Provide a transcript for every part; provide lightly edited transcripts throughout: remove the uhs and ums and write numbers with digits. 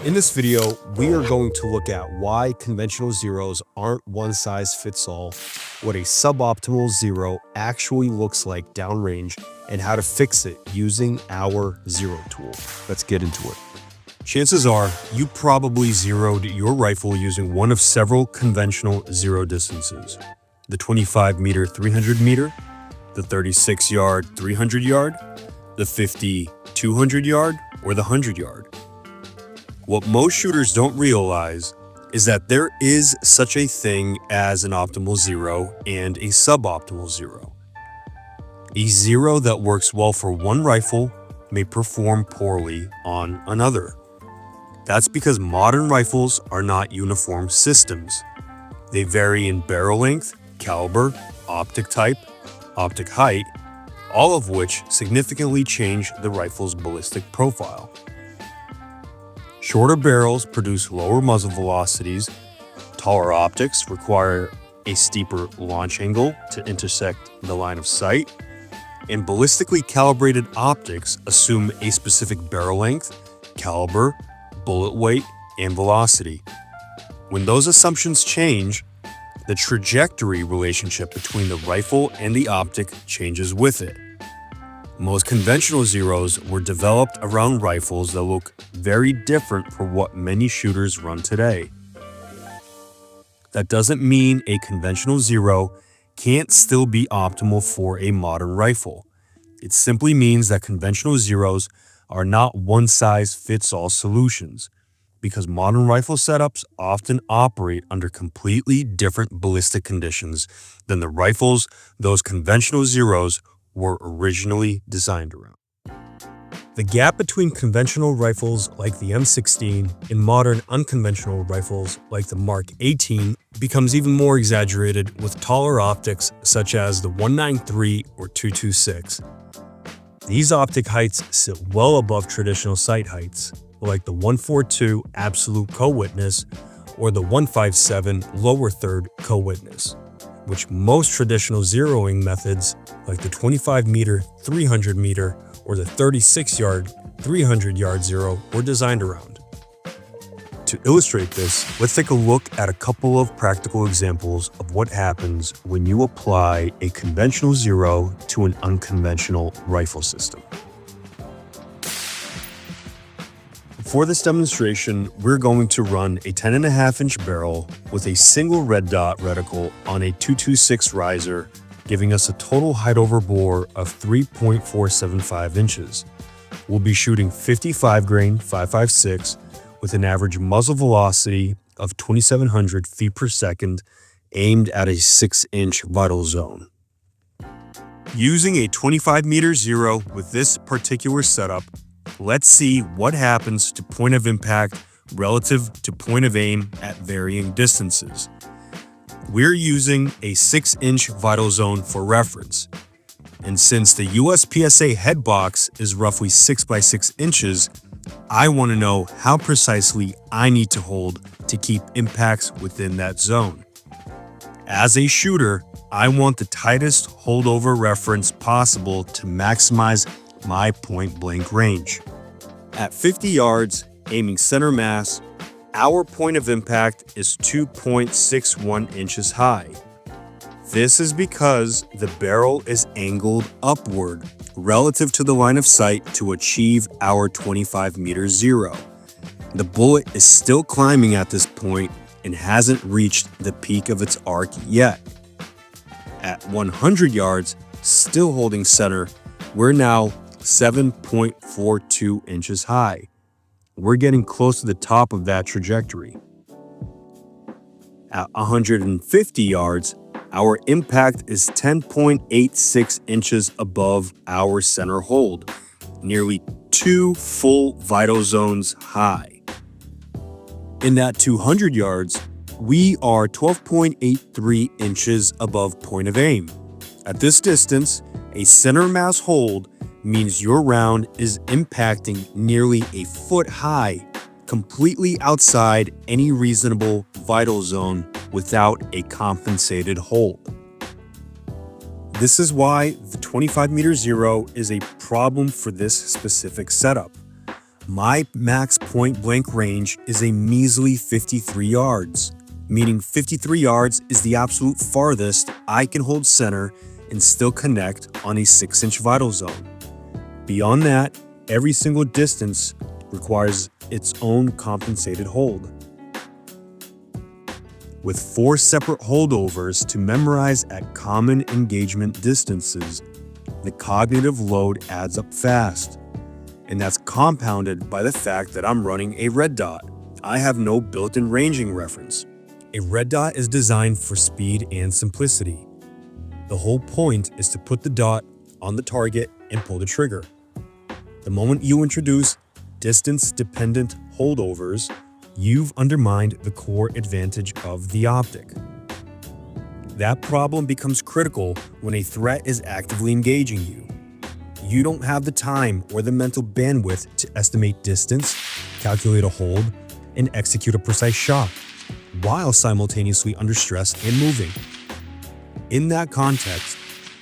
In this video, we are going to look at why conventional zeros aren't one size fits all, what a suboptimal zero actually looks like downrange, and how to fix it using our zero tool. Let's get into it. Chances are you probably zeroed your rifle using one of several conventional zero distances: the 25 meter 300 meter, the 36 yard 300 yard, the 50 200 yard, or the 100 yard. What most shooters don't realize is that there is such a thing as an optimal zero and a suboptimal zero. A zero that works well for one rifle may perform poorly on another. That's because modern rifles are not uniform systems. They vary in barrel length, caliber, optic type, optic height, all of which significantly change the rifle's ballistic profile. Shorter barrels produce lower muzzle velocities, taller optics require a steeper launch angle to intersect the line of sight, and ballistically calibrated optics assume a specific barrel length, caliber, bullet weight, and velocity. When those assumptions change, the trajectory relationship between the rifle and the optic changes with it. Most conventional zeros were developed around rifles that look very different from what many shooters run today. That doesn't mean a conventional zero can't still be optimal for a modern rifle. It simply means that conventional zeros are not one-size-fits-all solutions, because modern rifle setups often operate under completely different ballistic conditions than the rifles those conventional zeros were originally designed around. The gap between conventional rifles like the M16 and modern unconventional rifles like the Mark 18 becomes even more exaggerated with taller optics such as the 193 or 226. These optic heights sit well above traditional sight heights, like the 142 absolute co-witness or the 157 lower third co-witness, which most traditional zeroing methods like the 25 meter 300 meter or the 36 yard 300 yard zero were designed around. To illustrate this, let's take a look at a couple of practical examples of what happens when you apply a conventional zero to an unconventional rifle system. For this demonstration, we're going to run a 10.5-inch barrel with a single red dot reticle on a 226 riser, giving us a total height over bore of 3.475 inches. We'll be shooting 55 grain 5.56 with an average muzzle velocity of 2,700 feet per second, aimed at a 6-inch vital zone. Using a 25 meter zero with this particular setup, let's see what happens to point of impact relative to point of aim at varying distances. We're using a 6-inch vital zone for reference. And since the USPSA head box is roughly 6 by 6 inches, I want to know how precisely I need to hold to keep impacts within that zone. As a shooter, I want the tightest holdover reference possible to maximize my point blank range. At 50 yards, aiming center mass, our point of impact is 2.61 inches high. This is because the barrel is angled upward relative to the line of sight to achieve our 25 meter zero. The bullet is still climbing at this point and hasn't reached the peak of its arc yet. At 100 yards, still holding center, we're now 7.42 inches high. We're getting close to the top of that trajectory. At 150 yards, our impact is 10.86 inches above our center hold, nearly 2 full vital zones high. In that 200 yards, we are 12.83 inches above point of aim. At this distance, a center mass hold means your round is impacting nearly a foot high, completely outside any reasonable vital zone without a compensated hold. This is why the 25 meter zero is a problem for this specific setup. My max point blank range is a measly 53 yards, meaning 53 yards is the absolute farthest I can hold center and still connect on a 6-inch vital zone. Beyond that, every single distance requires its own compensated hold. With 4 separate holdovers to memorize at common engagement distances, the cognitive load adds up fast. And that's compounded by the fact that I'm running a red dot. I have no built-in ranging reference. A red dot is designed for speed and simplicity. The whole point is to put the dot on the target and pull the trigger. The moment you introduce distance-dependent holdovers, you've undermined the core advantage of the optic. That problem becomes critical when a threat is actively engaging you. You don't have the time or the mental bandwidth to estimate distance, calculate a hold, and execute a precise shot, while simultaneously under stress and moving. In that context,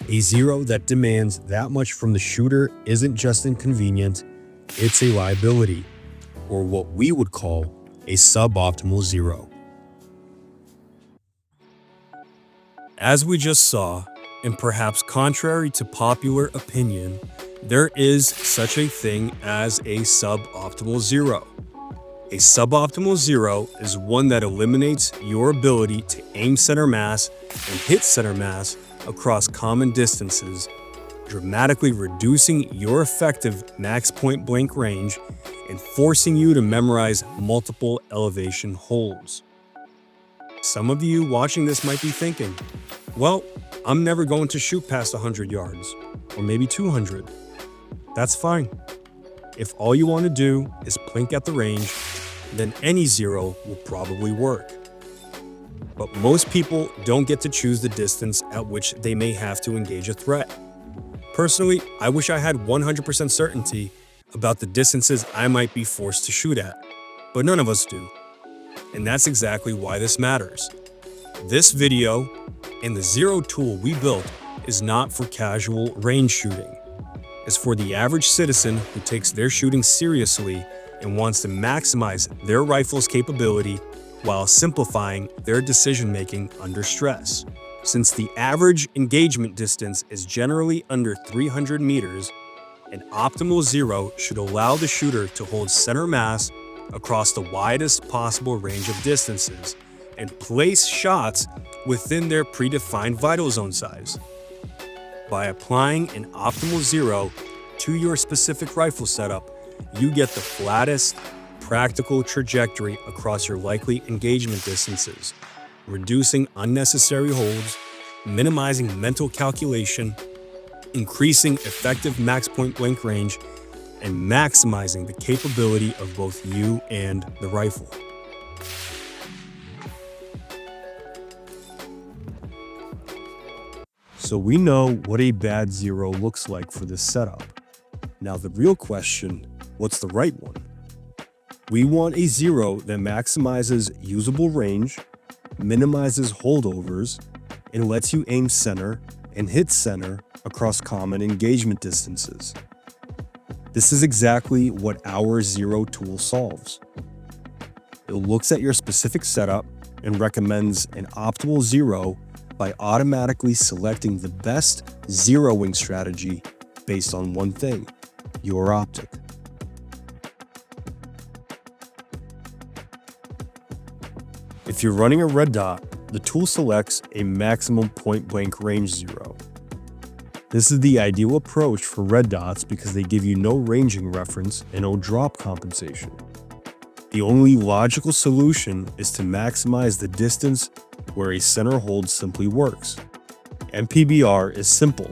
a zero that demands that much from the shooter isn't just inconvenient, it's a liability, or what we would call a suboptimal zero. As we just saw, and perhaps contrary to popular opinion, there is such a thing as a suboptimal zero. A suboptimal zero is one that eliminates your ability to aim center mass and hit center mass across common distances, dramatically reducing your effective max point blank range and forcing you to memorize multiple elevation holds. Some of you watching this might be thinking, well, I'm never going to shoot past 100 yards, or maybe 200. That's fine. If all you want to do is plink at the range, then any zero will probably work. But most people don't get to choose the distance at which they may have to engage a threat. Personally, I wish I had 100% certainty about the distances I might be forced to shoot at, but none of us do. And that's exactly why this matters. This video and the zero tool we built is not for casual range shooting. It's for the average citizen who takes their shooting seriously and wants to maximize their rifle's capability while simplifying their decision-making under stress. Since the average engagement distance is generally under 300 meters, an optimal zero should allow the shooter to hold center mass across the widest possible range of distances and place shots within their predefined vital zone size. By applying an optimal zero to your specific rifle setup, you get the flattest, practical trajectory across your likely engagement distances, reducing unnecessary holds, minimizing mental calculation, increasing effective max point blank range, and maximizing the capability of both you and the rifle. So we know what a bad zero looks like for this setup. Now the real question, what's the right one? We want a zero that maximizes usable range, minimizes holdovers, and lets you aim center and hit center across common engagement distances. This is exactly what our zero tool solves. It looks at your specific setup and recommends an optimal zero by automatically selecting the best zeroing strategy based on one thing, your optic. If you're running a red dot, the tool selects a maximum point blank range zero. This is the ideal approach for red dots because they give you no ranging reference and no drop compensation. The only logical solution is to maximize the distance where a center hold simply works. MPBR is simple.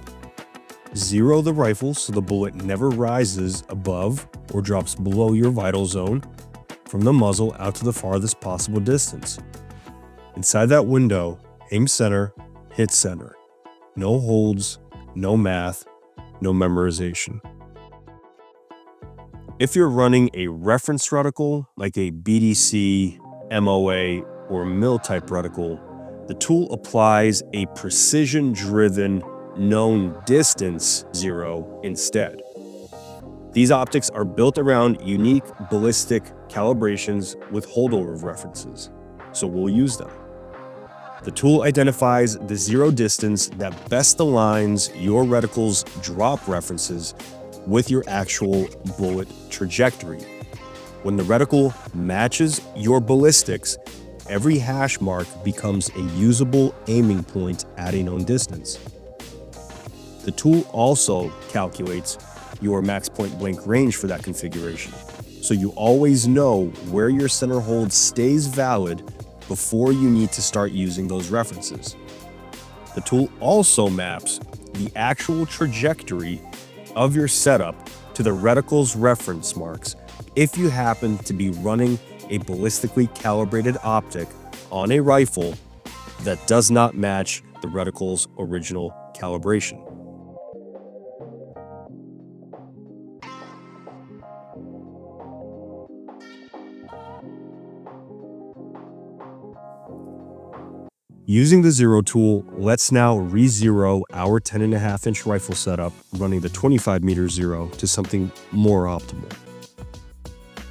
Zero the rifle so the bullet never rises above or drops below your vital zone from the muzzle out to the farthest possible distance. Inside that window, aim center, hit center. No holds, no math, no memorization. If you're running a reference reticle like a BDC, MOA, or mil type reticle, the tool applies a precision-driven known distance zero instead. These optics are built around unique ballistic calibrations with holdover references, so we'll use them. The tool identifies the zero distance that best aligns your reticle's drop references with your actual bullet trajectory. When the reticle matches your ballistics, every hash mark becomes a usable aiming point at a known distance. The tool also calculates your max point blank range for that configuration, so you always know where your center hold stays valid before you need to start using those references. The tool also maps the actual trajectory of your setup to the reticle's reference marks if you happen to be running a ballistically calibrated optic on a rifle that does not match the reticle's original calibration. Using the Zero tool, let's now re-zero our 10.5-inch rifle setup running the 25-meter Zero to something more optimal.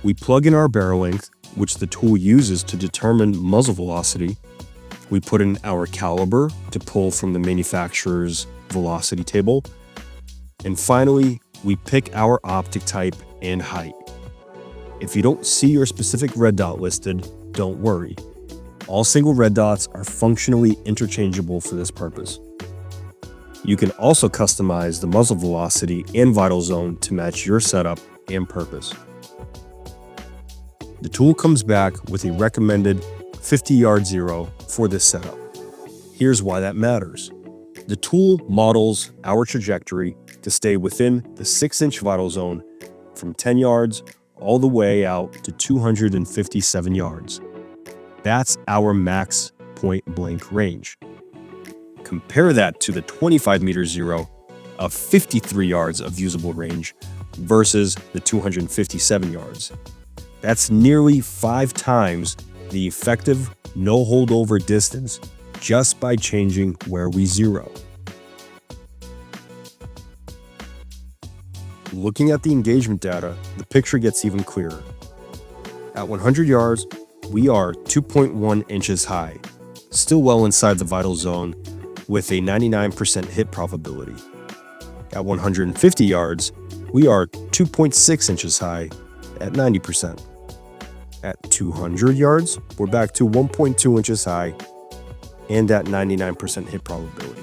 We plug in our barrel length, which the tool uses to determine muzzle velocity. We put in our caliber to pull from the manufacturer's velocity table. And finally, we pick our optic type and height. If you don't see your specific red dot listed, don't worry. All single red dots are functionally interchangeable for this purpose. You can also customize the muzzle velocity and vital zone to match your setup and purpose. The tool comes back with a recommended 50-yard Zero for this setup. Here's why that matters. The tool models our trajectory to stay within the 6-inch vital zone from 10 yards all the way out to 257 yards. That's our max point blank range. Compare that to the 25-meter Zero of 53 yards of usable range versus the 257 yards. That's nearly 5 times the effective no holdover distance just by changing where we zero. Looking at the engagement data, the picture gets even clearer. At 100 yards, we are 2.1 inches high, still well inside the vital zone with a 99% hit probability. At 150 yards, we are 2.6 inches high at 90%. At 200 yards, we're back to 1.2 inches high and at 99% hit probability.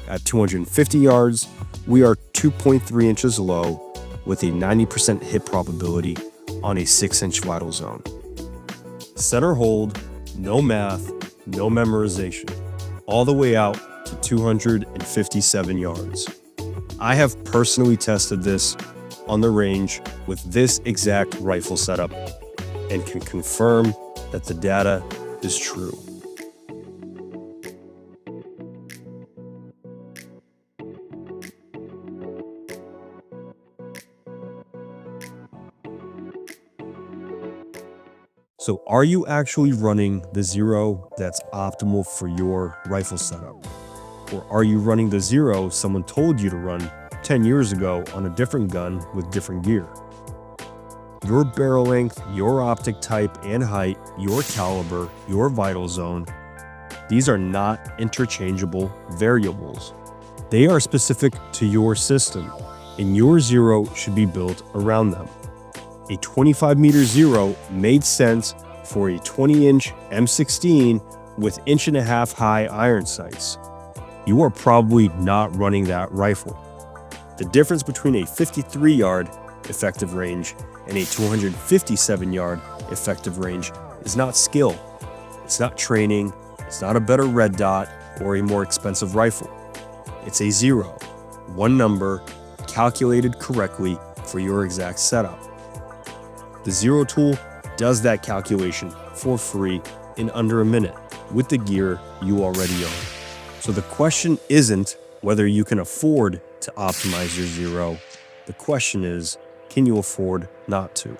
At 250 yards, we are 2.3 inches low with a 90% hit probability on a 6-inch vital zone. Center hold, no math, no memorization, all the way out to 257 yards. I have personally tested this on the range with this exact rifle setup and can confirm that the data is true. So are you actually running the Zero that's optimal for your rifle setup? Or are you running the Zero someone told you to run 10 years ago on a different gun with different gear? Your barrel length, your optic type and height, your caliber, your vital zone, these are not interchangeable variables. They are specific to your system, and your Zero should be built around them. A 25-meter Zero made sense for a 20-inch M16 with 1.5-inch high iron sights. You are probably not running that rifle. The difference between a 53-yard effective range and a 257-yard effective range is not skill. It's not training. It's not a better red dot or a more expensive rifle. It's a Zero, one number, calculated correctly for your exact setup. The Zero tool does that calculation for free in under a minute with the gear you already own. So the question isn't whether you can afford to optimize your Zero. The question is, can you afford not to?